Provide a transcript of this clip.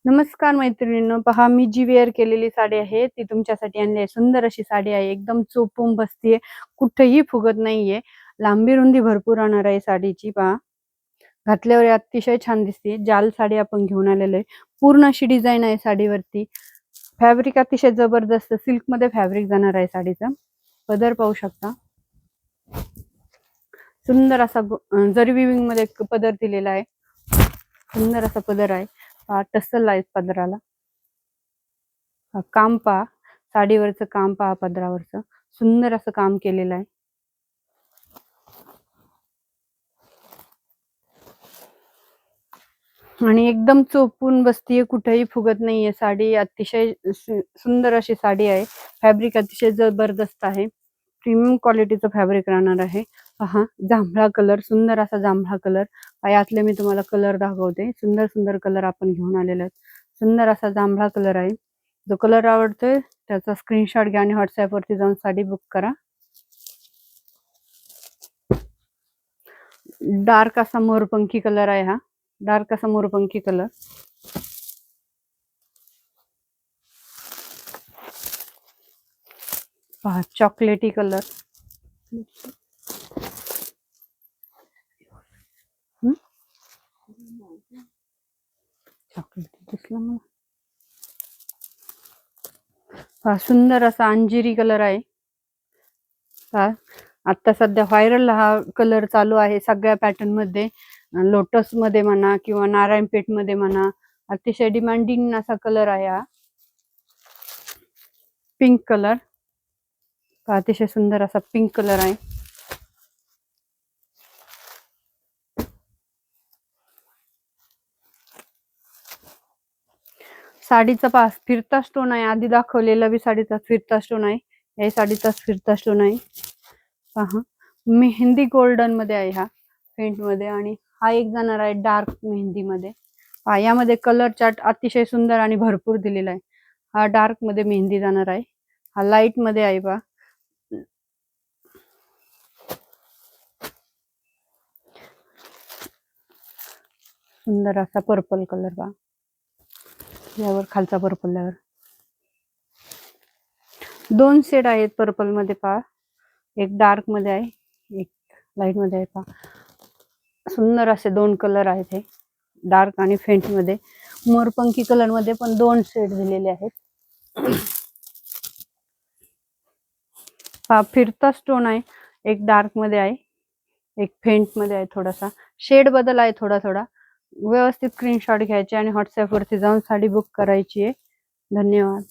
नमस्कार मैत्रिणींनो, पहा मी जी वेअर केलेली साडी आहे ती तुमच्यासाठी आणली आहे. सुंदर अशी साडी आहे, एकदम चोपून बसतीये, कुठेही फुगत नाहीये. लांबी रुंदी भरपूर राहणार आहे साडीची. पहा, घातल्यावर अतिशय छान दिसते. जाल साडी आपण घेऊन आलेलो आहे. पूर्ण अशी डिझाईन आहे साडीवरती. फॅब्रिक अतिशय जबरदस्त सिल्क मध्ये फॅब्रिक जाणार आहे साडीचा. पदर पाहू शकता, सुंदर असा जरी विविंग मध्ये पदर दिलेला आहे. सुंदर असा पदर आहे. टसल आहे पदराला. काम पहा, साडीवरचं काम पहा, पदरावरचं सुंदर असं काम केलेलं आहे. आणि एकदम चोपून बसतीये, कुठेही फुगत नाहीये साडी. अतिशय सुंदर अशी साडी आहे. फॅब्रिक अतिशय जबरदस्त आहे. प्रीमियम क्वालिटीचं फॅब्रिक राहणार आहे. पहा, जांभळा कलर, सुंदर असा जांभळा कलर. यातले मी तुम्हाला कलर दाखवते. सुंदर सुंदर कलर आपण घेऊन आलेले आहेत. सुंदर असा जांभळा कलर आहे. जो कलर आवडतोय त्याचा स्क्रीनशॉट घ्या आणि व्हॉट्सअप वरती जाऊन साडी बुक करा. डार्क असा मोरपंखी कलर आहे हा. डार्क असा मोरपंखी कलर. पहा, चॉकलेटी कलर. चॉकलेटी दिसला मला. पहा, सुंदर असा अंजिरी कलर आहे. पहा, आता सध्या व्हायरल हा कलर चालू आहे सगळ्या पॅटर्न मध्ये. लोटस मध्ये म्हणा किंवा नारायणपेठ मध्ये म्हणा, अतिशय डिमांडिंग असा कलर आहे हा. Pink colour. अतिशय सुंदर असा पिंक कलर आहे. साडीचा पास फिरता स्टोन आहे. आधी दाखवलेला बी साडीचा फिरता स्टोन आहे. या साडीचा फिरता स्टोन आहे. पहा, मेहंदी गोल्डन मध्ये आहे हा, फेंट मध्ये. आणि हा एक जाणार आहे डार्क मेहंदी मध्ये. यामध्ये कलर चार्ट अतिशय सुंदर आणि भरपूर दिलेला आहे. हा डार्क मध्ये मेहंदी जाणार आहे. हा लाईट मध्ये आहे. पहा, सुंदर असा पर्पल कलर. पहा, यावर खालचा पर्पल यावर दोन शेड आहेत पर्पल मध्ये. पहा, एक डार्क मध्ये आहे, एक लाईट मध्ये आहे. पहा, सुंदर असे दोन कलर आहेत हे, डार्क आणि फेंट मध्ये. मोरपंखी कलर मध्ये पण दोन शेड दिलेले आहेत. पहा, फिरता स्टोन आहे. एक डार्क मध्ये आहे, एक फेंट मध्ये आहे. थोडासा शेड बदल आहे थोडा थोडा. व्यवस्थित स्क्रीनशॉट घ्यायचे आणि व्हॉट्सअप वरती जाऊन साडी बुक करायची आहे. धन्यवाद.